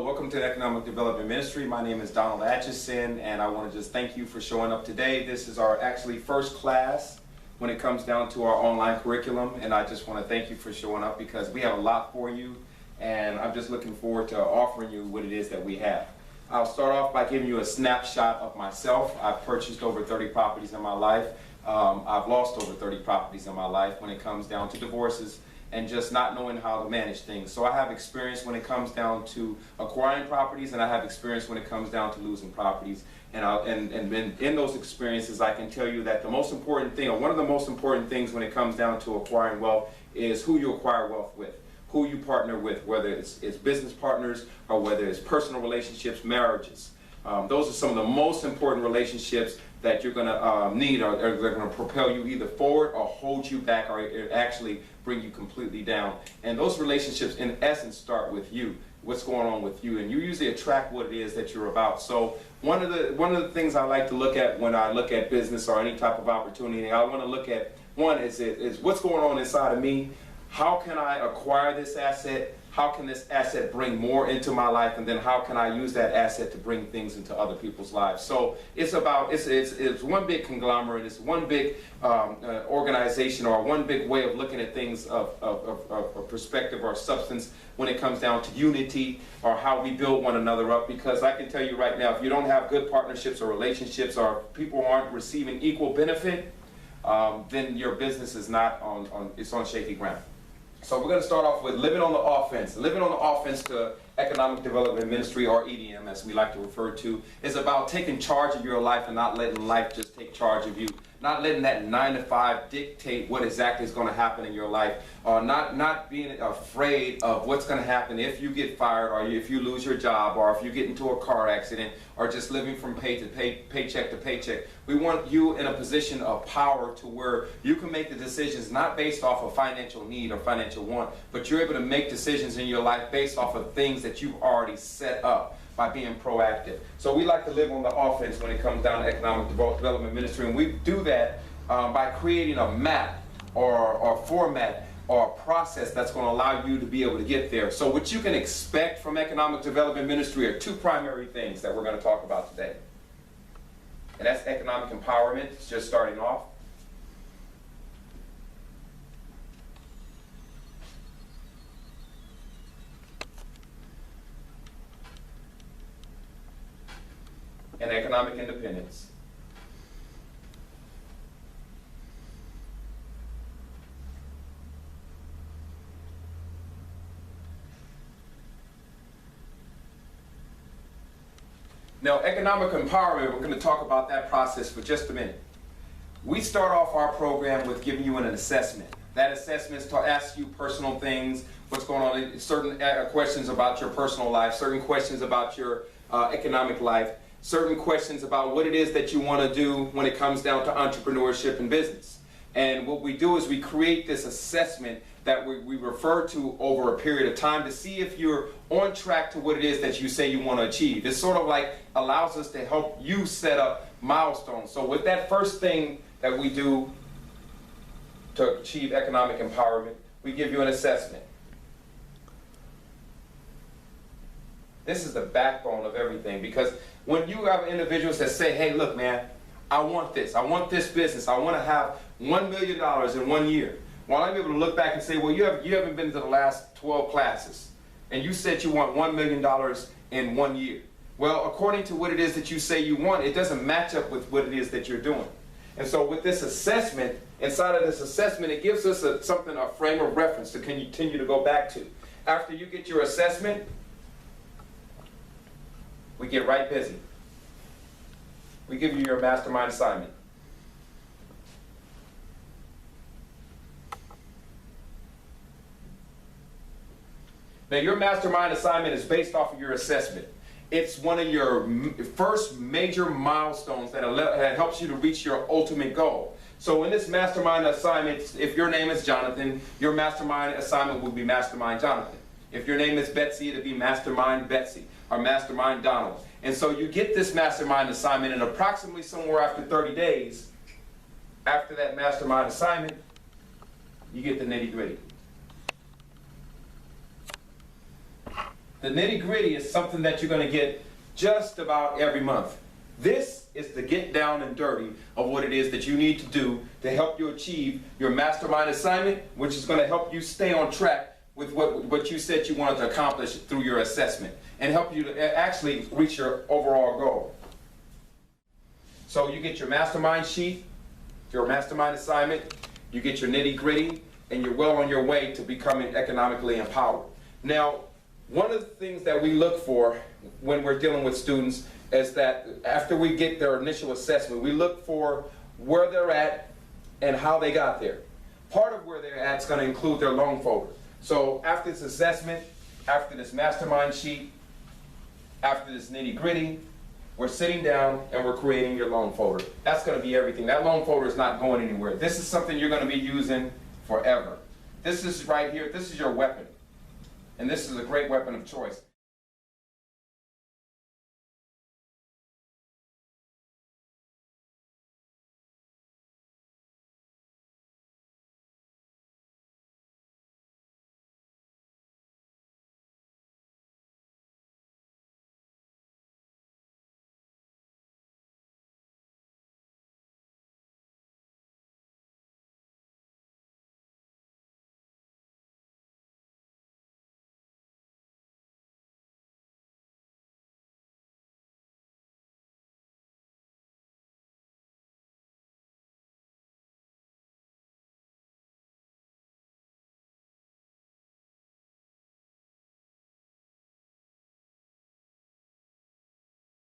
welcome to the Economic Development Ministry. My name is Donald Atchison, and I want to just thank you for showing up today. This is our actually first class when it comes down to our online curriculum, and I just want to thank you for showing up because we have a lot for you, and I'm just looking forward to offering you what it is that we have. I'll start off by giving you a snapshot of myself. I've purchased over 30 properties in my life. I've lost over 30 properties in my life when it comes down to divorces and just not knowing how to manage things. So I have experience when it comes down to acquiring properties, and I have experience when it comes down to losing properties. And in those experiences, I can tell you that the most important thing, or one of the most important things when it comes down to acquiring wealth, is who you acquire wealth with, who you partner with, whether it's business partners or whether it's personal relationships, marriages. Those are some of the most important relationships that you're going to need, or they're going to propel you either forward or hold you back, or actually bring you completely down. And those relationships, in essence, start with you. What's going on with you, and you usually attract what it is that you're about. So one of the things I like to look at when I look at business or any type of opportunity, I want to look at one is what's going on inside of me. How can I acquire this asset? How can this asset bring more into my life? And then how can I use that asset to bring things into other people's lives? So it's about, it's one big conglomerate, it's one big organization, or one big way of looking at things of perspective or substance when it comes down to unity or how we build one another up. Because I can tell you right now, if you don't have good partnerships or relationships, or people aren't receiving equal benefit, then your business is not it's on shaky ground. So we're going to start off with living on the offense. Living on the offense to Economic Development Ministry, or EDM as we like to refer to, is about taking charge of your life and not letting life just take charge of you. Not letting that 9-to-5 dictate what exactly is going to happen in your life, or not being afraid of what's going to happen if you get fired, or if you lose your job, or if you get into a car accident, or just living from paycheck to paycheck. We want you in a position of power to where you can make the decisions not based off of financial need or financial want, but you're able to make decisions in your life based off of things that you've already set up by being proactive. So we like to live on the offense when it comes down to Economic Development Ministry, and we do that by creating a map or format or a process that's going to allow you to be able to get there. So what you can expect from Economic Development Ministry are two primary things that we're going to talk about today. And that's economic empowerment. It's just starting off. And economic independence. Now, economic empowerment, we're going to talk about that process for just a minute. We start off our program with giving you an assessment. That assessment is to ask you personal things, what's going on, certain questions about your personal life, certain questions about your economic life, certain questions about what it is that you want to do when it comes down to entrepreneurship and business. And what we do is we create this assessment that we refer to over a period of time to see if you're on track to what it is that you say you want to achieve. It sort of like allows us to help you set up milestones. So with that first thing that we do to achieve economic empowerment, we give you an assessment. This is the backbone of everything, because when you have individuals that say, hey, look, man, I want this business, I want to have $1 million in 1 year. Well, I'm able to look back and say, well, you haven't been to the last 12 classes, and you said you want $1 million in 1 year. Well, according to what it is that you say you want, it doesn't match up with what it is that you're doing. And so with this assessment, inside of this assessment, it gives us a frame of reference to continue to go back to. After you get your assessment, we get right busy. We give you your mastermind assignment. Now, your mastermind assignment is based off of your assessment. It's one of your first major milestones that helps you to reach your ultimate goal. So in this mastermind assignment, if your name is Jonathan, your mastermind assignment will be Mastermind Jonathan. If your name is Betsy, it'll be Mastermind Betsy or Mastermind Donald. And so you get this mastermind assignment, and approximately somewhere after 30 days, after that mastermind assignment, you get the nitty-gritty. The nitty-gritty is something that you're going to get just about every month. This is the get down and dirty of what it is that you need to do to help you achieve your mastermind assignment, which is going to help you stay on track with what you said you wanted to accomplish through your assessment and help you to actually reach your overall goal. So you get your mastermind sheet, your mastermind assignment, you get your nitty-gritty, and you're well on your way to becoming economically empowered. Now, one of the things that we look for when we're dealing with students is that after we get their initial assessment, we look for where they're at and how they got there. Part of where they're at is going to include their loan folder. So after this assessment, after this mastermind sheet, after this nitty-gritty, we're sitting down and we're creating your loan folder. That's going to be everything. That loan folder is not going anywhere. This is something you're going to be using forever. This is right here. This is your weapon. And this is a great weapon of choice.